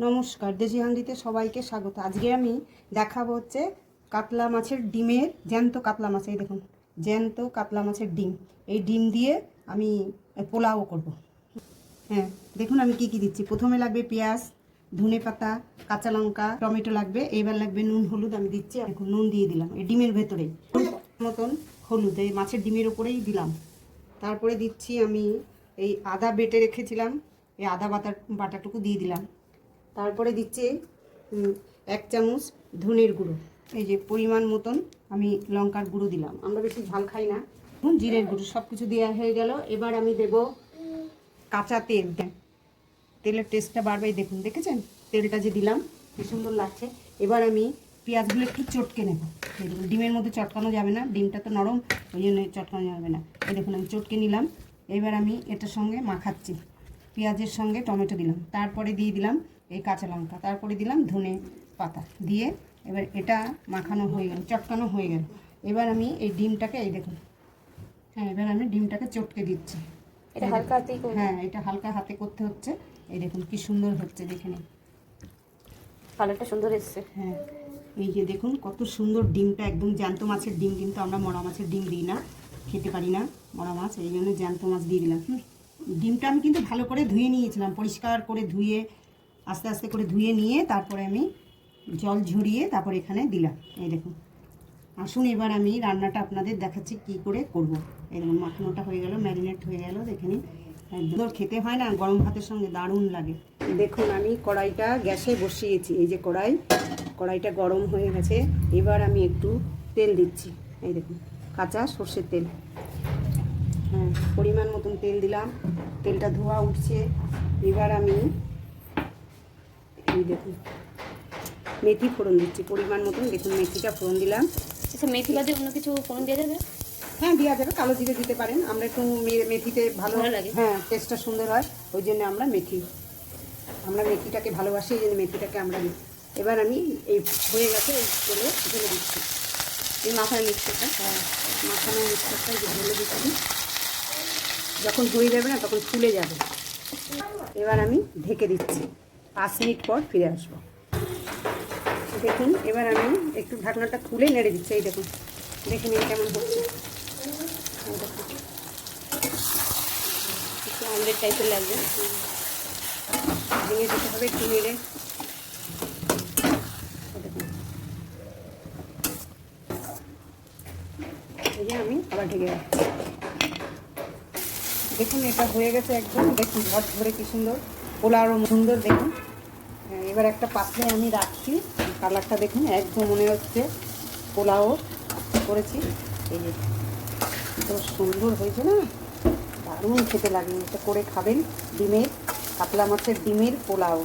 নমস্কার, দেশি হান্ডিতে সবাইকে স্বাগত। আজকে আমি দেখাবো হচ্ছে কাতলা মাছের ডিমের, জ্যান্ত কাতলা মাছ। এই দেখুন, জ্যান্ত কাতলা মাছের ডিম। এই ডিম দিয়ে আমি পোলাও করব। হ্যাঁ, দেখুন আমি কি কি দিচ্ছি। প্রথমে লাগবে পেঁয়াজ, ধনে পাতা, কাঁচা লঙ্কা, টমেটো লাগবে। এবার লাগবে নুন, হলুদ। আমি দিচ্ছি, দেখুন নুন দিয়ে দিলাম এই ডিমের ভেতরেই, মতন হলুদ এই মাছের ডিমের ওপরেই দিলাম। তারপরে দিচ্ছি আমি এই আদা বেটে রেখেছিলাম, এই আদা বাটাটুকু দিয়ে দিলাম। তারপরে দিচ্ছি 1 চামচ ধনের গুঁড়ো, এই যে পরিমাণ মতন আমি লঙ্কার গুঁড়ো দিলাম। আমরা বেশি ঝাল খাই না। জিরের গুঁড়ো, সব কিছু দেওয়া হয়ে গেল। এবার আমি দেব কাঁচা তেল। তেলের টেস্টটা বাড়বেই। দেখুন, দেখেছেন তেলটা যে দিলাম কি সুন্দর লাগছে। এবার আমি পেঁয়াজগুলো একটু চটকে নেব। এই দেখুন, ডিমের মধ্যে চটকানো যাবে না, ডিমটা তো নরম, ওই জন্য চটকানো যাবে না। এই দেখুন আমি চটকে নিলাম। এবার আমি এটার সঙ্গে মাখাচ্ছি, পেঁয়াজের সঙ্গে টমেটো দিলাম, তারপরে দিয়ে দিলাম এই কাঁচা লঙ্কা, তারপরে দিলাম ধনে পাতা দিয়ে। এবার এটা মাখানো হয়ে গেল, চটকানো হয়ে গেল। এবার আমি এই ডিমটাকে, এই দেখুন, হ্যাঁ, এবার আমি ডিমটাকে চটকে দিচ্ছি। এটা হালকা হাতেই করব। হ্যাঁ, এটা হালকা হাতে করতে হচ্ছে। এই দেখুন কি সুন্দর হচ্ছে, দেখে নিন। কালারটা সুন্দর এসছে। হ্যাঁ, এই যে দেখুন কত সুন্দর ডিমটা, একদম জ্যান্ত মাছের ডিম। কিন্তু আমরা মরা মাছের ডিম দিই না, খেতে পারি না মরা মাছ, এই জন্য জ্যান্ত মাছ দিয়ে দিলাম। ডিমটা আমি কিন্তু ভালো করে ধুয়ে নিয়েছিলাম, পরিষ্কার করে ধুয়ে, আস্তে আস্তে করে ধুয়ে নিয়ে তারপরে আমি জল ঝরিয়ে তারপর এখানে দিলাম। এই দেখুন, আসুন এবার আমি রান্নাটা আপনাদের দেখাচ্ছি কি করে করব। এই দেখুন মাখানোটা হয়ে গেল, ম্যারিনেট হয়ে গেল, দেখে নিন। একদম খেতে হয় না, গরম ভাতের সঙ্গে দারুণ লাগে। দেখুন আমি কড়াইটা গ্যাসে বসিয়েছি, এই যে কড়াইটা গরম হয়ে গেছে। এবার আমি একটু তেল দিচ্ছি, এই দেখুন কাঁচা সর্ষের তেল। হ্যাঁ, পরিমাণ মতন তেল দিলাম, তেলটা ধোয়া উঠছে। এবার আমি এই দেখুন মেথি ফোড়ন দিচ্ছি পরিমাণ মতন। দেখুন মেথিটা ফোড়ন দিলাম। আচ্ছা, মেথি বাদে অন্য কিছু ফোড়ন দেওয়া যাবে? হ্যাঁ, দেওয়া যাবে, কালো জিরে দিতে পারেন। আমরা একটু মেথিতে ভালো লাগে, হ্যাঁ, টেস্টটা সুন্দর হয়, ওই জন্য আমরা মেথিটাকে ভালোবাসি, এই জন্য মেথিটাকে আমরা দিই। এবার আমি এই হয়ে গেছে, এই তেলে ঢেলে দিচ্ছি এই মাখানো মিক্সচারটা। হ্যাঁ, মাখানো মিক্সচারটা যে ঢেলে দিচ্ছি। যখন হয়ে যাবে না তখন ফুলে যাবে। এবার আমি ঢেকে দিচ্ছি, 5 মিনিট পর ফিরে আসবো। দেখুন এবার আমি একটু ঢাকনাটা খুলে নেড়ে দিচ্ছি। এই দেখুন, দেখে নিন কেমন হচ্ছে। একটু অমলেট টাইপের লাগবে, ভেঙে দিতে হবে একটু নেড়ে। এই যে আমি আবার ঢেকে রাখছি। দেখুন এটা হয়ে গেছে একদম। দেখুন ঝট ধরে কি সুন্দর, পোলাও সুন্দর। দেখুন এবার একটা পাত্রে আমি রাখছি। কালারটা দেখুন, একদম মনে হচ্ছে পোলাও করেছি। এই যে এত সুন্দর হয়েছে না, দারুণ খেতে লাগে। এটা করে খাবেন, ডিমের, কাতলা মাছের ডিমের পোলাও।